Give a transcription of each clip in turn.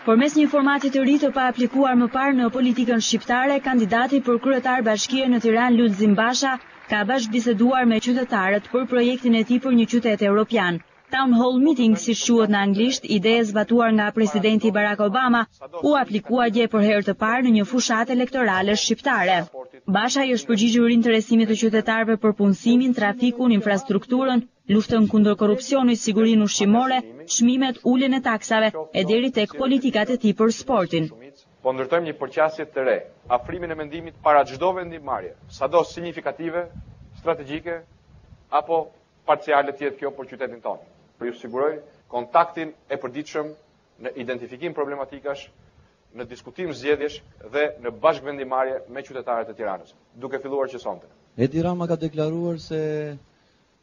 Përmes një formati të ri të pa aplikuar më parë në politikën shqiptare, kandidati për kryetar bashkie në Tiranë Lulzim Basha ka bashkëbiseduar me qytetarët për projektin e tij për një qytet evropian. Town Hall Meeting, siç quhet në anglisht, ide e zbatuar nga presidenti Barack Obama, u aplikua dje për herë të parë në një fushatë elektorale shqiptare. Basha i është përgjigjur interesimit të qytetarëve për punësimin, trafikun, infrastrukturën, luftën kundër korrupsionit, sigurinë ushqimore, çmimet, uljen e taksave e deri tek politikat e tij për sportin. Po ndërtojmë një përqasje të re, afrimin e mendimit para çdo vendimmarrje, sado signifikative, strategjike apo parciale të jetë kjo për qytetin tonë. Për ju siguroj kontaktin e përditshëm në identifikim problematikash, në diskutim zgjedhjesh dhe në bashkëvendimmarrje me qytetarët e Tiranës, duke filluar që sonte. Edi Rama ka deklaruar se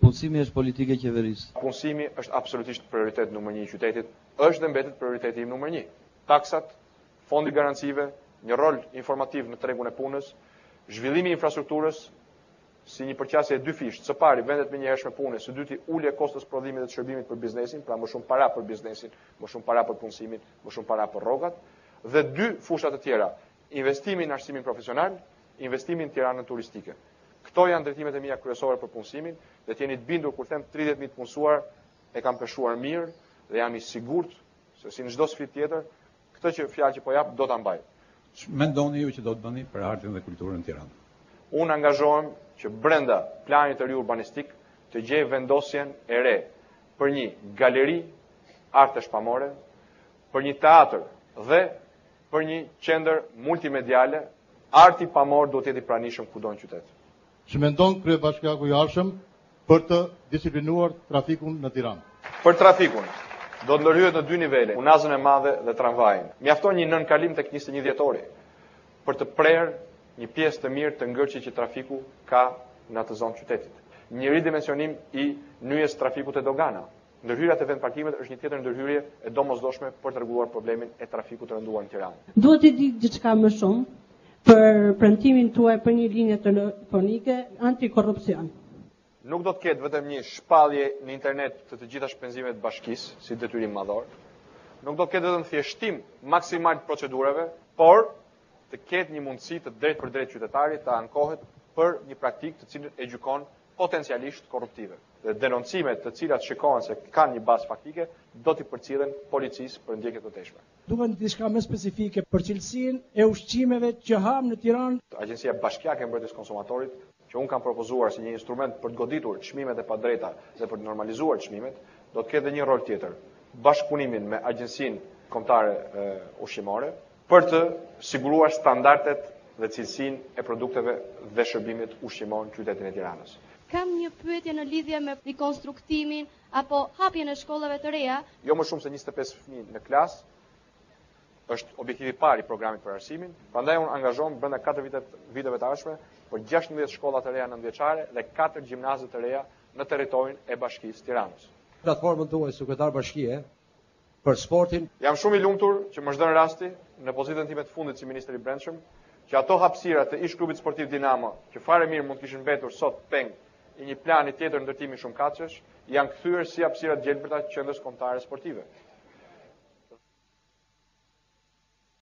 punësimi është politike e qeverisë. Punësimi është absolutisht prioritet numër 1 i qytetit, është dhe mbetet prioriteti im numër 1. Taksat, fondi garancive, një rol informativ në tregun e punës, zhvillimi i infrastrukturës si një përqasje e dy fish, së pari vendet me njëhershme pune, së dyti ulje e kostës prodhimit dhe të shërbimit për biznesin, pra më shumë para për biznesin, më shumë para për punësimin, më shumë para për rrogat, dhe dy fushat të tjera, investimi në arsimin profesional, investimi në Tiranën turistike. Këto janë drejtimet e mia kryesore për punësimin, dhe të jeni të bindur kur them 30.000 të punësuar e kam peshuar mirë dhe jam i sigurt se si në çdo sfidë tjetër, këtë që fjalë që po jap do ta mbaj. Ç'mendoni ju që do të bëni për artin dhe kulturën në Tiranë? Unë angazhohem që brenda planit të ri urbanistik të gjej vendosjen e re për një galeri artesh pamore, për një teatr dhe për një qendër multimediale. Arti pamor duhet të jetë i pranishëm kudo në qytet. Ç'mendon kryebashkiaku i Arshëm për të disiplinuar trafikun në Tiranë? Për trafikun do të ndërhyet në 2 nivele, Unazën e Madhe dhe tramvajin. Mjafton një nënkalim tek 21 dhjetori për të prerë një pjesë të mirë të ngërçit që trafiku ka në atë zonë qytetit. Një ridimensionim i nyjes trafikut e dogana. Ndërhyrja te vendparkimet është një tjetër ndërhyrje e domosdoshme për të rregulluar problemin e trafikut të rënduar në Tiranë. Duhet të di diçka më shumë për premtimin tuaj për një linje telefonike antikorrupsion. Nuk do të ketë vetëm një shpallje në internet të gjitha shpenzimeve të bashkisë si detyrim madhor. Nuk do të ketë vetëm thjeshtim maksimal të procedurave, por të ketë një mundësi të drejt për drejt qytetarit të ankohet për një praktikë të cilën e gjykon potencialisht korruptive. Dhe denoncimet të cilat shikohen se kanë një bazë faktike do t'i përcjellen policisë për ndjekje të teshme. Duhet diçka më specifike për cilësinë e ushqimeve që ham në Tiranë. Agjencia Bashkiake e Mbrojtjes së Konsumatorit, që unë kam propozuar si një instrument për të goditur çmimet e padrejta dhe për të normalizuar çmimet, do të ketë një rol tjetër, bashkëpunimin me Agjencinë Kombëtare Ushqimore për të siguruar standardet dhe cilësinë e produkteve dhe shërbimit ushqimor në qytetin e Tiranës. Kam një pyetje në lidhje me rikonstruktimin apo hapjen e shkollave të reja. Jo më shumë se 25 fëmijë në klasë është objektivi i parë i programit për arsimin. Prandaj unë angazhohem brenda 4 viteve të ardhshme për 16 shkolla të reja nëntëvjeçare dhe 4 gjimnaze të reja në territorin e Bashkisë Tiranës. Platformën tuaj sekretar bashkie për sportin. Jam shumë i lumtur që më zhdën rasti në pozitën time të fundit si ministër i brendshëm që ato hapësira të ish klubit sportiv Dinamo, që fare mirë mund të kishin mbetur sot peng i një plani tjetër ndërtimi shumë katëshesh, janë kthyer si hapësira të gjelbërta të qendrës kombëtare sportive.